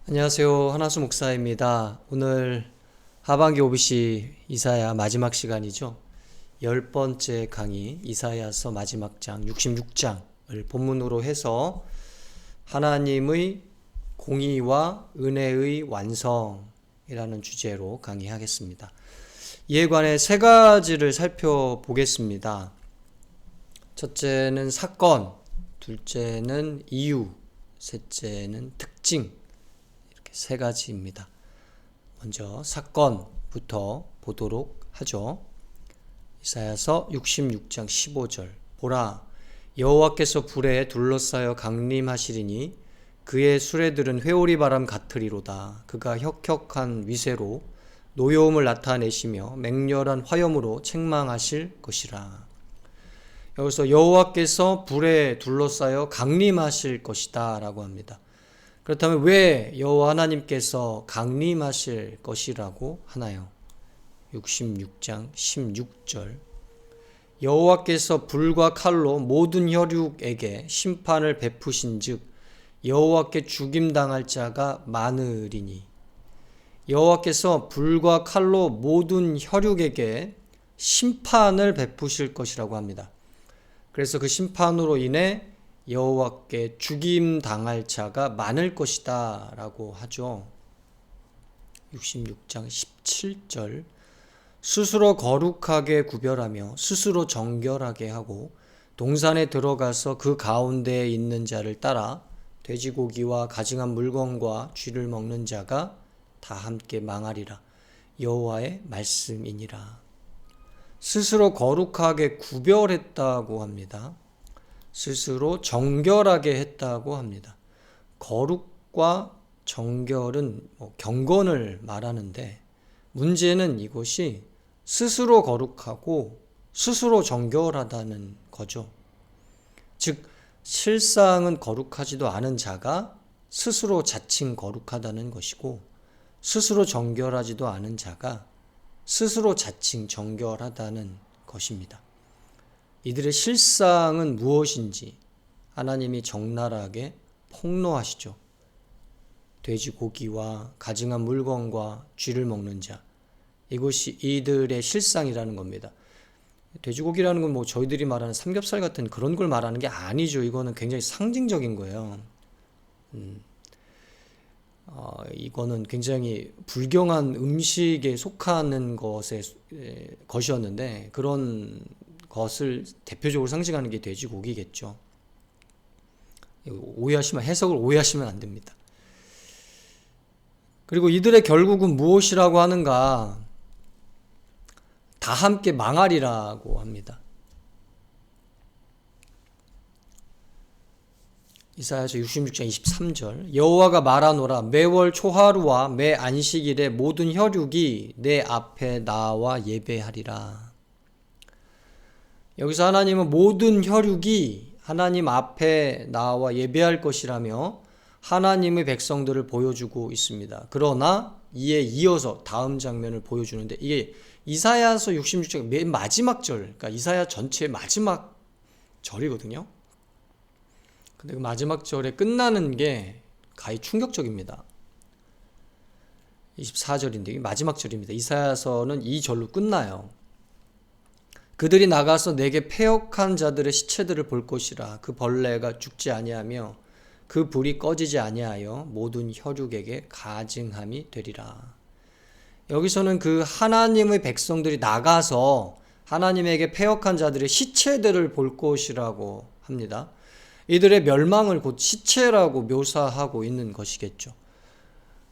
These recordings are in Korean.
안녕하세요. 한하수 목사입니다. 오늘 하반기 OBC 이사야 마지막 시간이죠. 10번째 강의 이사야서 마지막 장 66장을 본문으로 해서 하나님의 공의와 은혜의 완성이라는 주제로 강의하겠습니다. 이에 관해 세 가지를 살펴보겠습니다. 첫째는 사건, 둘째는 이유, 셋째는 특징. 세 가지입니다. 먼저 사건부터 보도록 하죠. 이사야서 66장 15절. 보라, 여호와께서 불에 둘러싸여 강림하시리니 그의 수레들은 회오리 바람 같으리로다. 그가 혁혁한 위세로 노여움을 나타내시며 맹렬한 화염으로 책망하실 것이라. 여기서 여호와께서 불에 둘러싸여 강림하실 것이다 라고 합니다. 그렇다면 왜 여호와 하나님께서 강림하실 것이라고 하나요? 66장 16절. 여호와께서 불과 칼로 모든 혈육에게 심판을 베푸신즉 여호와께 죽임당할 자가 많으리니. 여호와께서 불과 칼로 모든 혈육에게 심판을 베푸실 것이라고 합니다. 그래서 그 심판으로 인해 여호와께 죽임 당할 자가 많을 것이다 라고 하죠. 66장 17절. 스스로 거룩하게 구별하며 스스로 정결하게 하고 동산에 들어가서 그 가운데에 있는 자를 따라 돼지고기와 가증한 물건과 쥐를 먹는 자가 다 함께 망하리라. 여호와의 말씀이니라. 스스로 거룩하게 구별했다고 합니다. 스스로 정결하게 했다고 합니다. 거룩과 정결은 경건을 말하는데 문제는 이것이 스스로 거룩하고 스스로 정결하다는 거죠. 즉 실상은 거룩하지도 않은 자가 스스로 자칭 거룩하다는 것이고 스스로 정결하지도 않은 자가 스스로 자칭 정결하다는 것입니다. 이들의 실상은 무엇인지 하나님이 적나라하게 폭로하시죠. 돼지고기와 가증한 물건과 쥐를 먹는 자, 이것이 이들의 실상이라는 겁니다. 돼지고기라는 건 저희들이 말하는 삼겹살 같은 그런 걸 말하는 게 아니죠. 이거는 굉장히 상징적인 거예요. 이거는 굉장히 불경한 음식에 속하는 것이었는데 그런 것을 대표적으로 상징하는 게 돼지고기겠죠. 해석을 오해하시면 안 됩니다. 그리고 이들의 결국은 무엇이라고 하는가? 다 함께 망하리라고 합니다. 이사야서 66장 23절. 여호와가 말하노라. 매월 초하루와 매 안식일에 모든 혈육이 내 앞에 나와 예배하리라. 여기서 하나님은 모든 혈육이 하나님 앞에 나와 예배할 것이라며 하나님의 백성들을 보여주고 있습니다. 그러나 이에 이어서 다음 장면을 보여주는데 이게 이사야서 66장 맨 마지막 절, 그러니까 이사야 전체의 마지막 절이거든요. 근데 그 마지막 절에 끝나는 게 가히 충격적입니다. 24절인데 이게 마지막 절입니다. 이사야서는 이 절로 끝나요. 그들이 나가서 내게 패역한 자들의 시체들을 볼 것이라. 그 벌레가 죽지 아니하며 그 불이 꺼지지 아니하여 모든 혈육에게 가증함이 되리라. 여기서는 그 하나님의 백성들이 나가서 하나님에게 패역한 자들의 시체들을 볼 것이라고 합니다. 이들의 멸망을 곧 시체라고 묘사하고 있는 것이겠죠.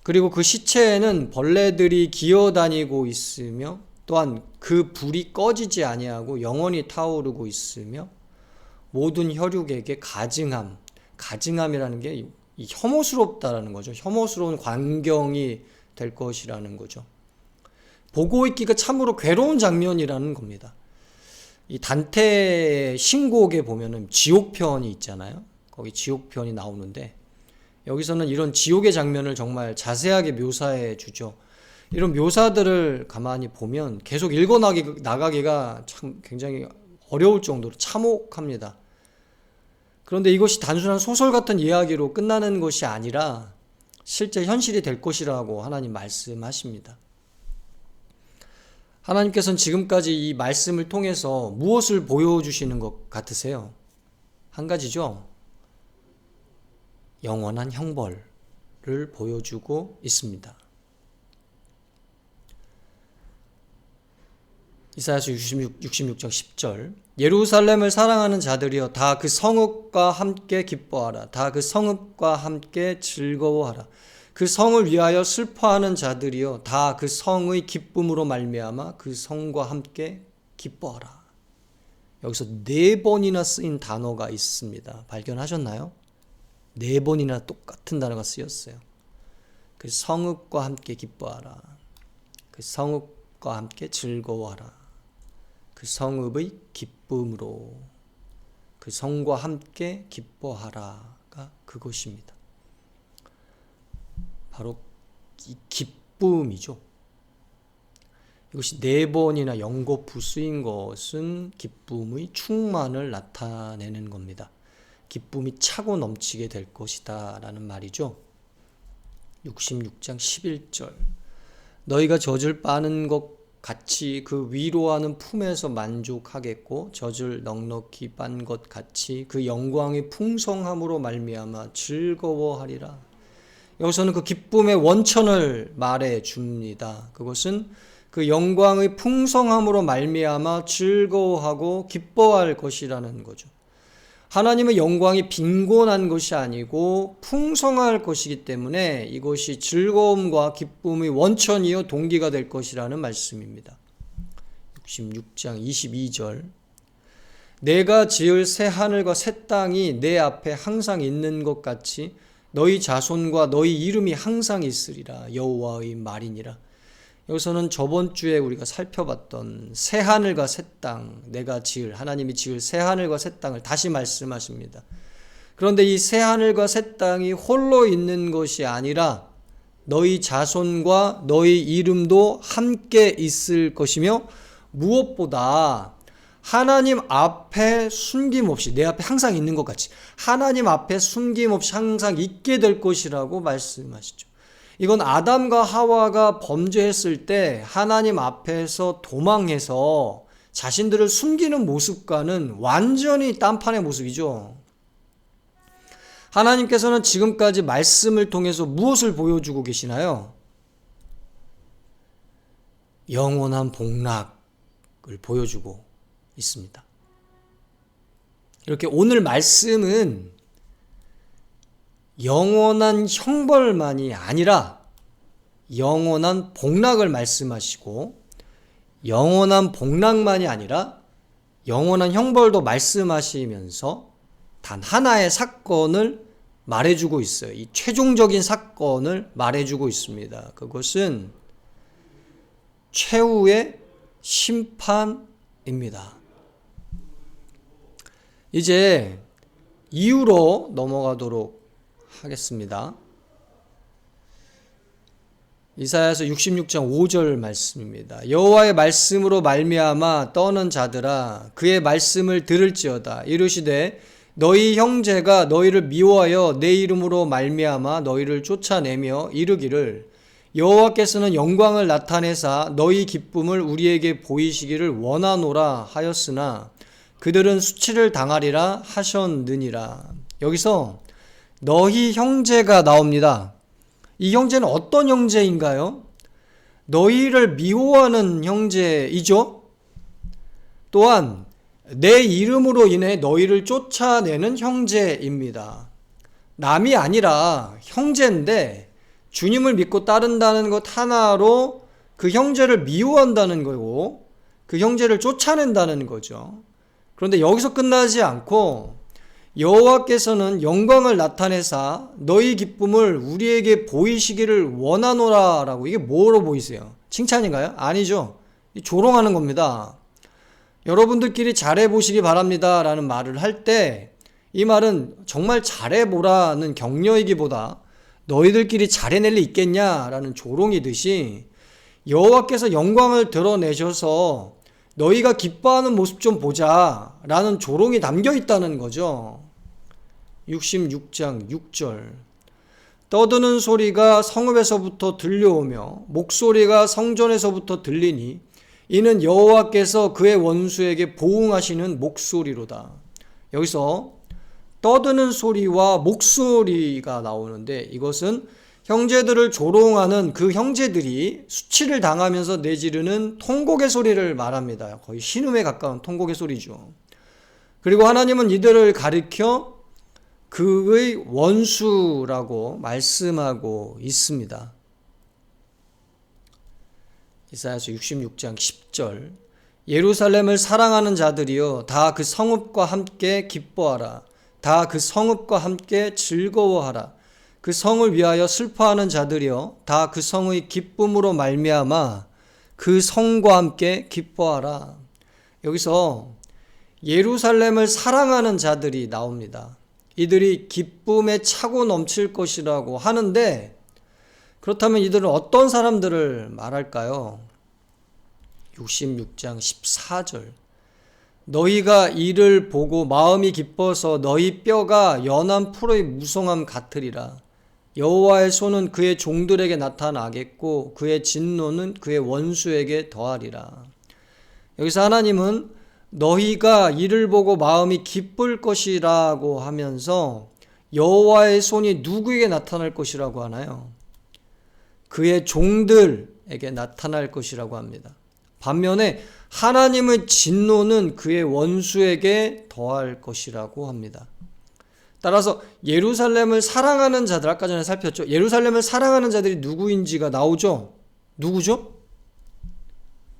그리고 그 시체에는 벌레들이 기어다니고 있으며 또한 그 불이 꺼지지 아니하고 영원히 타오르고 있으며 모든 혈육에게 가증함이라는 게 혐오스럽다라는 거죠. 혐오스러운 광경이 될 것이라는 거죠. 보고 있기가 참으로 괴로운 장면이라는 겁니다. 이 단테의 신곡에 보면은 지옥편이 있잖아요. 거기 지옥편이 나오는데 여기서는 이런 지옥의 장면을 정말 자세하게 묘사해 주죠. 이런 묘사들을 가만히 보면 계속 읽어나가기가 참 굉장히 어려울 정도로 참혹합니다. 그런데 이것이 단순한 소설 같은 이야기로 끝나는 것이 아니라 실제 현실이 될 것이라고 하나님 말씀하십니다. 하나님께서는 지금까지 이 말씀을 통해서 무엇을 보여주시는 것 같으세요? 한 가지죠. 영원한 형벌을 보여주고 있습니다. 이사야서 66장 10절 예루살렘을 사랑하는 자들이여 다 그 성읍과 함께 기뻐하라. 다 그 성읍과 함께 즐거워하라. 그 성을 위하여 슬퍼하는 자들이여 다 그 성의 기쁨으로 말미암아 그 성과 함께 기뻐하라. 여기서 4번이나 쓰인 단어가 있습니다. 발견하셨나요? 4번이나 똑같은 단어가 쓰였어요. 그 성읍과 함께 기뻐하라. 그 성읍과 함께 즐거워하라. 그 성읍의 기쁨으로 그 성과 함께 기뻐하라가 그것입니다. 바로 이 기쁨이죠. 이것이 4번이나 연거푸 쓰인 것은 기쁨의 충만을 나타내는 겁니다. 기쁨이 차고 넘치게 될 것이다 라는 말이죠. 66장 11절 너희가 젖을 빠는 것 같이 그 위로하는 품에서 만족하겠고 젖을 넉넉히 빤 것 같이 그 영광의 풍성함으로 말미암아 즐거워하리라. 여기서는 그 기쁨의 원천을 말해 줍니다. 그것은 그 영광의 풍성함으로 말미암아 즐거워하고 기뻐할 것이라는 거죠. 하나님의 영광이 빈곤한 것이 아니고 풍성할 것이기 때문에 이것이 즐거움과 기쁨의 원천이요 동기가 될 것이라는 말씀입니다. 66장 22절 내가 지을 새 하늘과 새 땅이 내 앞에 항상 있는 것 같이 너희 자손과 너희 이름이 항상 있으리라. 여호와의 말이니라. 여기서는 저번 주에 우리가 살펴봤던 새 하늘과 새 땅, 내가 지을, 하나님이 지을 새 하늘과 새 땅을 다시 말씀하십니다. 그런데 이 새 하늘과 새 땅이 홀로 있는 것이 아니라 너희 자손과 너희 이름도 함께 있을 것이며 무엇보다 하나님 앞에 숨김없이 내 앞에 항상 있는 것 같이 하나님 앞에 숨김없이 항상 있게 될 것이라고 말씀하시죠. 이건 아담과 하와가 범죄했을 때 하나님 앞에서 도망해서 자신들을 숨기는 모습과는 완전히 딴판의 모습이죠. 하나님께서는 지금까지 말씀을 통해서 무엇을 보여주고 계시나요? 영원한 복락을 보여주고 있습니다. 이렇게 오늘 말씀은 영원한 형벌만이 아니라 영원한 복락을 말씀하시고 영원한 복락만이 아니라 영원한 형벌도 말씀하시면서 단 하나의 사건을 말해주고 있어요. 이 최종적인 사건을 말해주고 있습니다. 그것은 최후의 심판입니다. 이제 이유로 넘어가도록 하겠습니다. 이사야서 66장 5절 말씀입니다. 여호와의 말씀으로 말미암아 떠는 자들아 그의 말씀을 들을지어다. 이르시되 너희 형제가 너희를 미워하여 내 이름으로 말미암아 너희를 쫓아내며 이르기를 여호와께서는 영광을 나타내사 너희 기쁨을 우리에게 보이시기를 원하노라 하였으나 그들은 수치를 당하리라 하셨느니라. 여기서 너희 형제가 나옵니다. 이 형제는 어떤 형제인가요? 너희를 미워하는 형제이죠. 또한 내 이름으로 인해 너희를 쫓아내는 형제입니다. 남이 아니라 형제인데 주님을 믿고 따른다는 것 하나로 그 형제를 미워한다는 거고 그 형제를 쫓아낸다는 거죠. 그런데 여기서 끝나지 않고 여호와께서는 영광을 나타내사 너희 기쁨을 우리에게 보이시기를 원하노라 라고. 이게 뭐로 보이세요? 칭찬인가요? 아니죠. 조롱하는 겁니다. 여러분들끼리 잘해보시기 바랍니다 라는 말을 할 때 이 말은 정말 잘해보라는 격려이기보다 너희들끼리 잘해낼 리 있겠냐 라는 조롱이듯이 여호와께서 영광을 드러내셔서 너희가 기뻐하는 모습 좀 보자 라는 조롱이 담겨 있다는 거죠. 66장 6절 떠드는 소리가 성읍에서부터 들려오며 목소리가 성전에서부터 들리니 이는 여호와께서 그의 원수에게 보응하시는 목소리로다. 여기서 떠드는 소리와 목소리가 나오는데 이것은 형제들을 조롱하는 그 형제들이 수치를 당하면서 내지르는 통곡의 소리를 말합니다. 거의 신음에 가까운 통곡의 소리죠. 그리고 하나님은 이들을 가리켜 그의 원수라고 말씀하고 있습니다. 이사야서 66장 10절 예루살렘을 사랑하는 자들이여 다 그 성읍과 함께 기뻐하라. 다 그 성읍과 함께 즐거워하라. 그 성을 위하여 슬퍼하는 자들이여 다 그 성의 기쁨으로 말미암아 그 성과 함께 기뻐하라. 여기서 예루살렘을 사랑하는 자들이 나옵니다. 이들이 기쁨에 차고 넘칠 것이라고 하는데 그렇다면 이들은 어떤 사람들을 말할까요? 66장 14절 너희가 이를 보고 마음이 기뻐서 너희 뼈가 연한 풀의 무성함 같으리라. 여호와의 손은 그의 종들에게 나타나겠고 그의 진노는 그의 원수에게 더하리라. 여기서 하나님은 너희가 이를 보고 마음이 기쁠 것이라고 하면서 여호와의 손이 누구에게 나타날 것이라고 하나요? 그의 종들에게 나타날 것이라고 합니다. 반면에 하나님의 진노는 그의 원수에게 더할 것이라고 합니다. 따라서 예루살렘을 사랑하는 자들, 아까 전에 살폈죠. 예루살렘을 사랑하는 자들이 누구인지가 나오죠. 누구죠?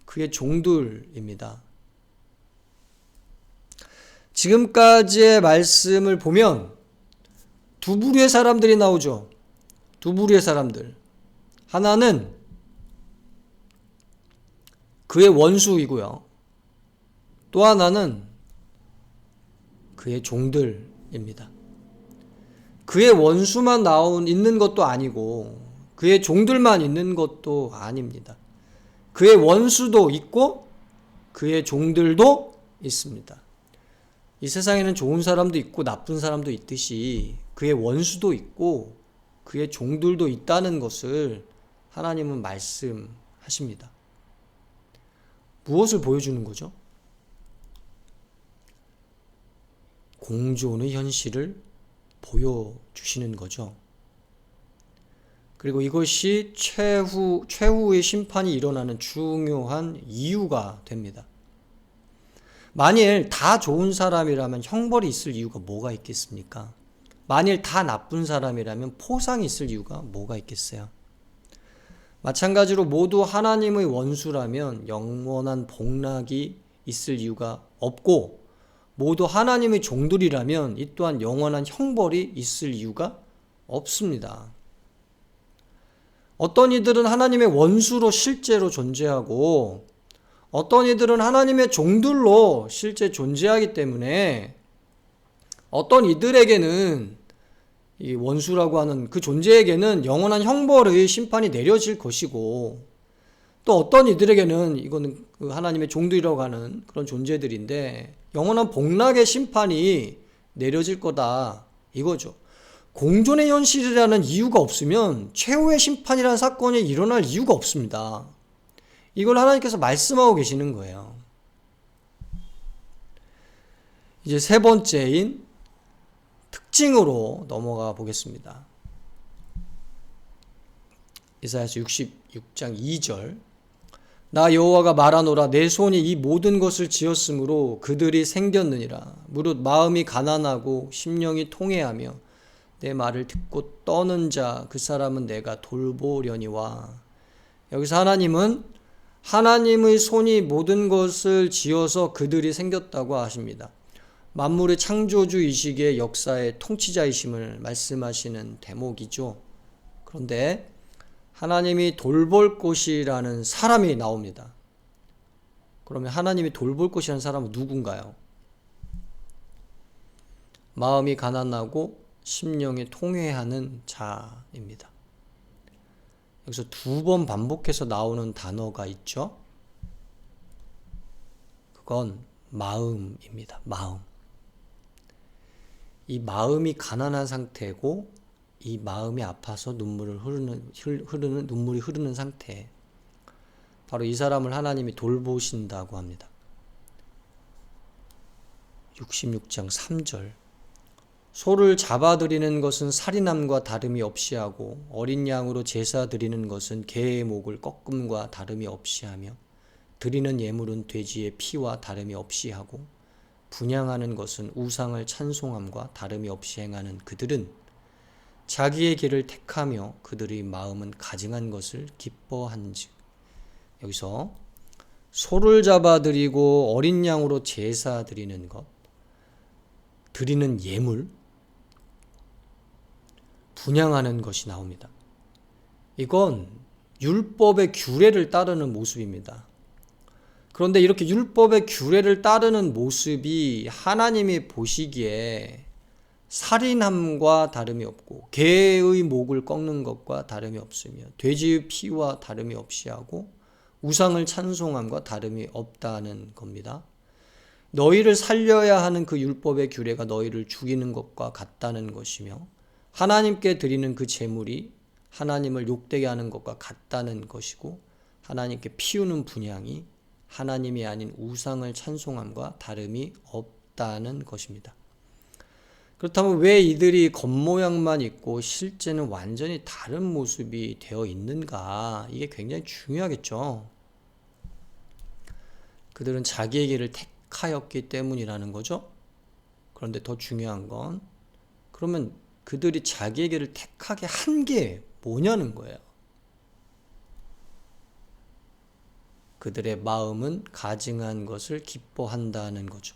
그의 종들입니다. 지금까지의 말씀을 보면 두 부류의 사람들이 나오죠. 두 부류의 사람들. 하나는 그의 원수이고요. 또 하나는 그의 종들입니다. 그의 원수만 있는 것도 아니고 그의 종들만 있는 것도 아닙니다. 그의 원수도 있고 그의 종들도 있습니다. 이 세상에는 좋은 사람도 있고 나쁜 사람도 있듯이 그의 원수도 있고 그의 종들도 있다는 것을 하나님은 말씀하십니다. 무엇을 보여주는 거죠? 공존의 현실을 보여주시는 거죠. 그리고 이것이 최후의 심판이 일어나는 중요한 이유가 됩니다. 만일 다 좋은 사람이라면 형벌이 있을 이유가 뭐가 있겠습니까? 만일 다 나쁜 사람이라면 포상이 있을 이유가 뭐가 있겠어요? 마찬가지로 모두 하나님의 원수라면 영원한 복락이 있을 이유가 없고 모두 하나님의 종들이라면 이 또한 영원한 형벌이 있을 이유가 없습니다. 어떤 이들은 하나님의 원수로 실제로 존재하고 어떤 이들은 하나님의 종들로 실제 존재하기 때문에 어떤 이들에게는 이 원수라고 하는 그 존재에게는 영원한 형벌의 심판이 내려질 것이고 또 어떤 이들에게는 이거는 그 하나님의 종들이라고 하는 그런 존재들인데 영원한 복락의 심판이 내려질 거다 이거죠. 공존의 현실이라는 이유가 없으면 최후의 심판이라는 사건이 일어날 이유가 없습니다. 이걸 하나님께서 말씀하고 계시는 거예요. 이제 세 번째인 특징으로 넘어가 보겠습니다. 이사야서 66장 2절 나 여호와가 말하노라 내 손이 이 모든 것을 지었으므로 그들이 생겼느니라. 무릇 마음이 가난하고 심령이 통회하며 내 말을 듣고 떠는 자 그 사람은 내가 돌보려니와. 여기서 하나님은 하나님의 손이 모든 것을 지어서 그들이 생겼다고 하십니다. 만물의 창조주이시기에 역사의 통치자이심을 말씀하시는 대목이죠. 그런데 하나님이 돌볼 것이라는 사람이 나옵니다. 그러면 하나님이 돌볼 것이라는 사람은 누군가요? 마음이 가난하고 심령이 통회하는 자입니다. 여기서 두 번 반복해서 나오는 단어가 있죠. 그건 마음입니다. 마음. 이 마음이 가난한 상태고 이 마음이 아파서 눈물이 흐르는 상태. 바로 이 사람을 하나님이 돌보신다고 합니다. 66장 3절. 소를 잡아들이는 것은 살인함과 다름이 없이 하고 어린 양으로 제사 드리는 것은 개의 목을 꺾음과 다름이 없이 하며 드리는 예물은 돼지의 피와 다름이 없이 하고 분향하는 것은 우상을 찬송함과 다름이 없이 행하는 그들은 자기의 길을 택하며 그들의 마음은 가증한 것을 기뻐한즉. 여기서 소를 잡아들이고 어린 양으로 제사 드리는 것, 드리는 예물, 분향하는 것이 나옵니다. 이건 율법의 규례를 따르는 모습입니다. 그런데 이렇게 율법의 규례를 따르는 모습이 하나님이 보시기에 살인함과 다름이 없고 개의 목을 꺾는 것과 다름이 없으며 돼지의 피와 다름이 없이 하고 우상을 찬송함과 다름이 없다는 겁니다. 너희를 살려야 하는 그 율법의 규례가 너희를 죽이는 것과 같다는 것이며 하나님께 드리는 그 제물이 하나님을 욕되게 하는 것과 같다는 것이고 하나님께 피우는 분향이 하나님이 아닌 우상을 찬송함과 다름이 없다는 것입니다. 그렇다면 왜 이들이 겉모양만 있고 실제는 완전히 다른 모습이 되어 있는가? 이게 굉장히 중요하겠죠. 그들은 자기의 길을 택하였기 때문이라는 거죠. 그런데 더 중요한 건 그러면 그들이 자기의 길을 택하게 한 게 뭐냐는 거예요. 그들의 마음은 가증한 것을 기뻐한다는 거죠.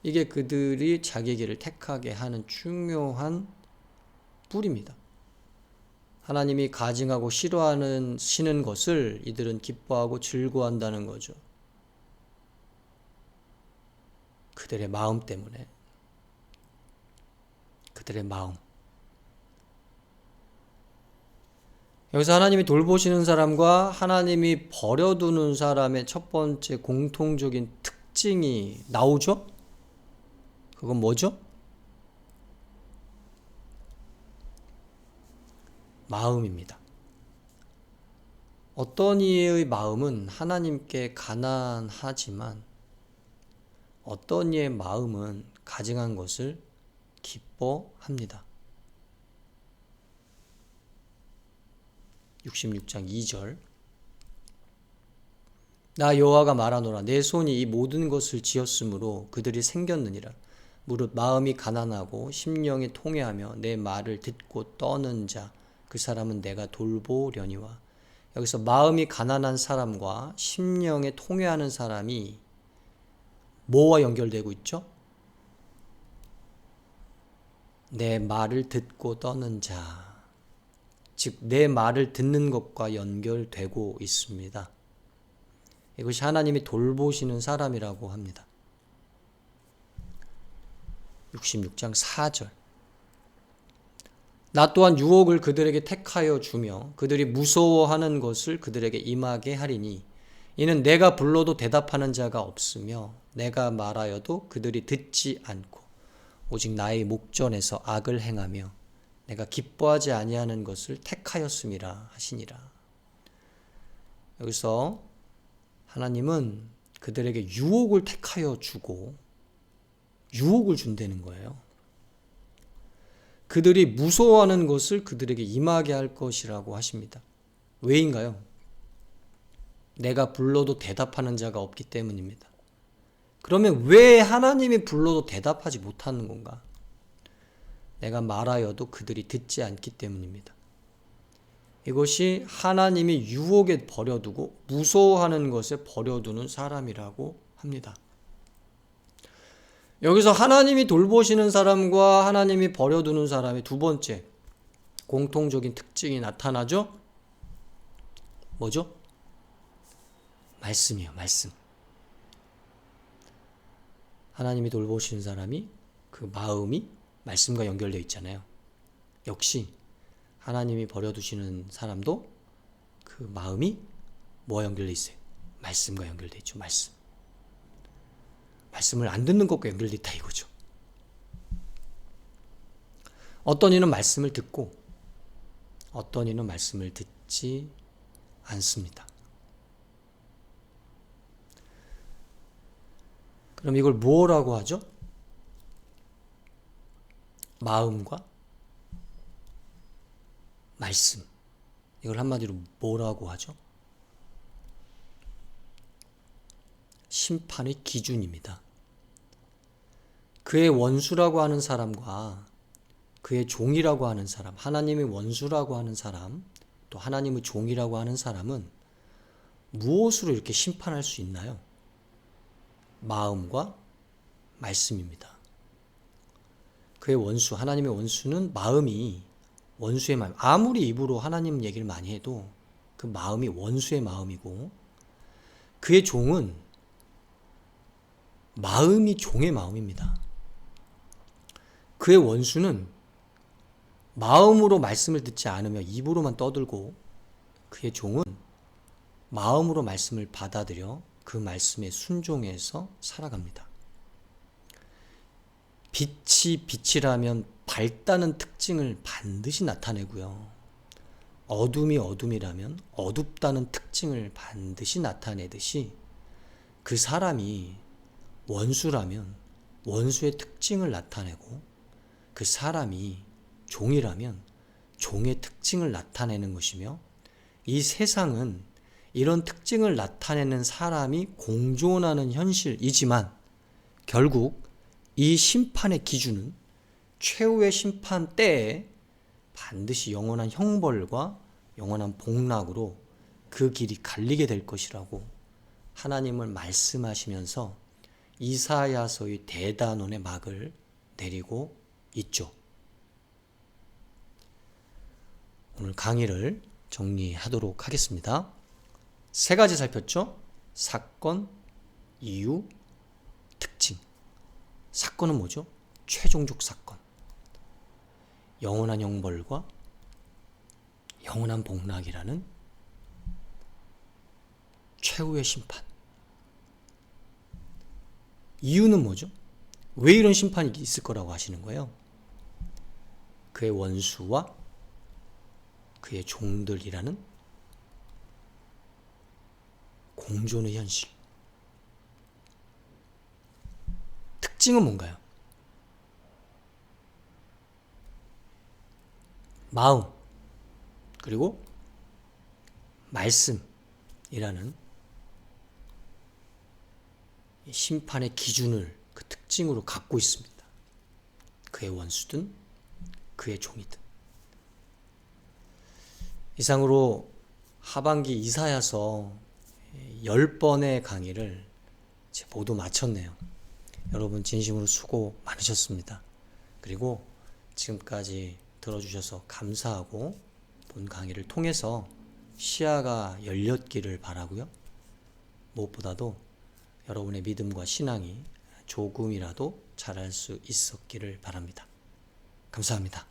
이게 그들이 자기 길을 택하게 하는 중요한 뿌리입니다. 하나님이 가증하고 싫어하시는 것을 이들은 기뻐하고 즐거워한다는 거죠. 그들의 마음 때문에. 그들의 마음. 여기서 하나님이 돌보시는 사람과 하나님이 버려두는 사람의 첫 번째 공통적인 특징이 나오죠? 그건 뭐죠? 마음입니다. 어떤 이의 마음은 하나님께 가난하지만 어떤 이의 마음은 가증한 것을 기뻐합니다. 66장 2절. 나 여호와가 말하노라 내 손이 이 모든 것을 지었으므로 그들이 생겼느니라. 무릇 마음이 가난하고 심령이 통회하며 내 말을 듣고 떠는 자 그 사람은 내가 돌보려니와. 여기서 마음이 가난한 사람과 심령에 통회하는 사람이 뭐와 연결되고 있죠? 내 말을 듣고 떠는 자, 즉 내 말을 듣는 것과 연결되고 있습니다. 이것이 하나님이 돌보시는 사람이라고 합니다. 66장 4절. 나 또한 유혹을 그들에게 택하여 주며 그들이 무서워하는 것을 그들에게 임하게 하리니 이는 내가 불러도 대답하는 자가 없으며 내가 말하여도 그들이 듣지 않고 오직 나의 목전에서 악을 행하며 내가 기뻐하지 아니하는 것을 택하였음이라 하시니라. 여기서 하나님은 그들에게 유혹을 택하여 주고 유혹을 준다는 거예요. 그들이 무서워하는 것을 그들에게 임하게 할 것이라고 하십니다. 왜인가요? 내가 불러도 대답하는 자가 없기 때문입니다. 그러면 왜 하나님이 불러도 대답하지 못하는 건가? 내가 말하여도 그들이 듣지 않기 때문입니다. 이것이 하나님이 유혹에 버려두고 무서워하는 것에 버려두는 사람이라고 합니다. 여기서 하나님이 돌보시는 사람과 하나님이 버려두는 사람의 두 번째 공통적인 특징이 나타나죠? 뭐죠? 말씀이요, 말씀. 하나님이 돌보시는 사람이 그 마음이 말씀과 연결되어 있잖아요. 역시 하나님이 버려두시는 사람도 그 마음이 뭐와 연결되어 있어요? 말씀과 연결되어 있죠. 말씀을 안 듣는 것과 연결되어 있다 이거죠. 어떤 이는 말씀을 듣고 어떤 이는 말씀을 듣지 않습니다. 그럼 이걸 뭐라고 하죠? 마음과 말씀. 이걸 한마디로 뭐라고 하죠? 심판의 기준입니다. 그의 원수라고 하는 사람과 그의 종이라고 하는 사람, 하나님의 원수라고 하는 사람, 또 하나님의 종이라고 하는 사람은 무엇으로 이렇게 심판할 수 있나요? 마음과 말씀입니다. 그의 원수, 하나님의 원수는 마음이 원수의 마음. 아무리 입으로 하나님 얘기를 많이 해도 그 마음이 원수의 마음이고, 그의 종은 마음이 종의 마음입니다. 그의 원수는 마음으로 말씀을 듣지 않으며 입으로만 떠들고, 그의 종은 마음으로 말씀을 받아들여 그 말씀에 순종해서 살아갑니다. 빛이 빛이라면 밝다는 특징을 반드시 나타내고요. 어둠이 어둠이라면 어둡다는 특징을 반드시 나타내듯이, 그 사람이 원수라면 원수의 특징을 나타내고, 그 사람이 종이라면 종의 특징을 나타내는 것이며, 이 세상은 이런 특징을 나타내는 사람이 공존하는 현실이지만, 결국 이 심판의 기준은 최후의 심판 때에 반드시 영원한 형벌과 영원한 복락으로 그 길이 갈리게 될 것이라고 하나님을 말씀하시면서 이사야서의 대단원의 막을 내리고 있죠. 오늘 강의를 정리하도록 하겠습니다. 세 가지 살폈죠? 사건, 이유, 특징. 사건은 뭐죠? 최종적 사건. 영원한 형벌과 영원한 복락이라는 최후의 심판. 이유는 뭐죠? 왜 이런 심판이 있을 거라고 하시는 거예요? 그의 원수와 그의 종들이라는 공존의 현실. 특징은 뭔가요? 마음, 그리고 말씀이라는 심판의 기준을 그 특징으로 갖고 있습니다. 그의 원수든 그의 종이든. 이상으로 하반기 이사야서 10번의 강의를 모두 마쳤네요. 여러분 진심으로 수고 많으셨습니다. 그리고 지금까지 들어주셔서 감사하고, 본 강의를 통해서 시야가 열렸기를 바라고요. 무엇보다도 여러분의 믿음과 신앙이 조금이라도 자랄 수 있었기를 바랍니다. 감사합니다.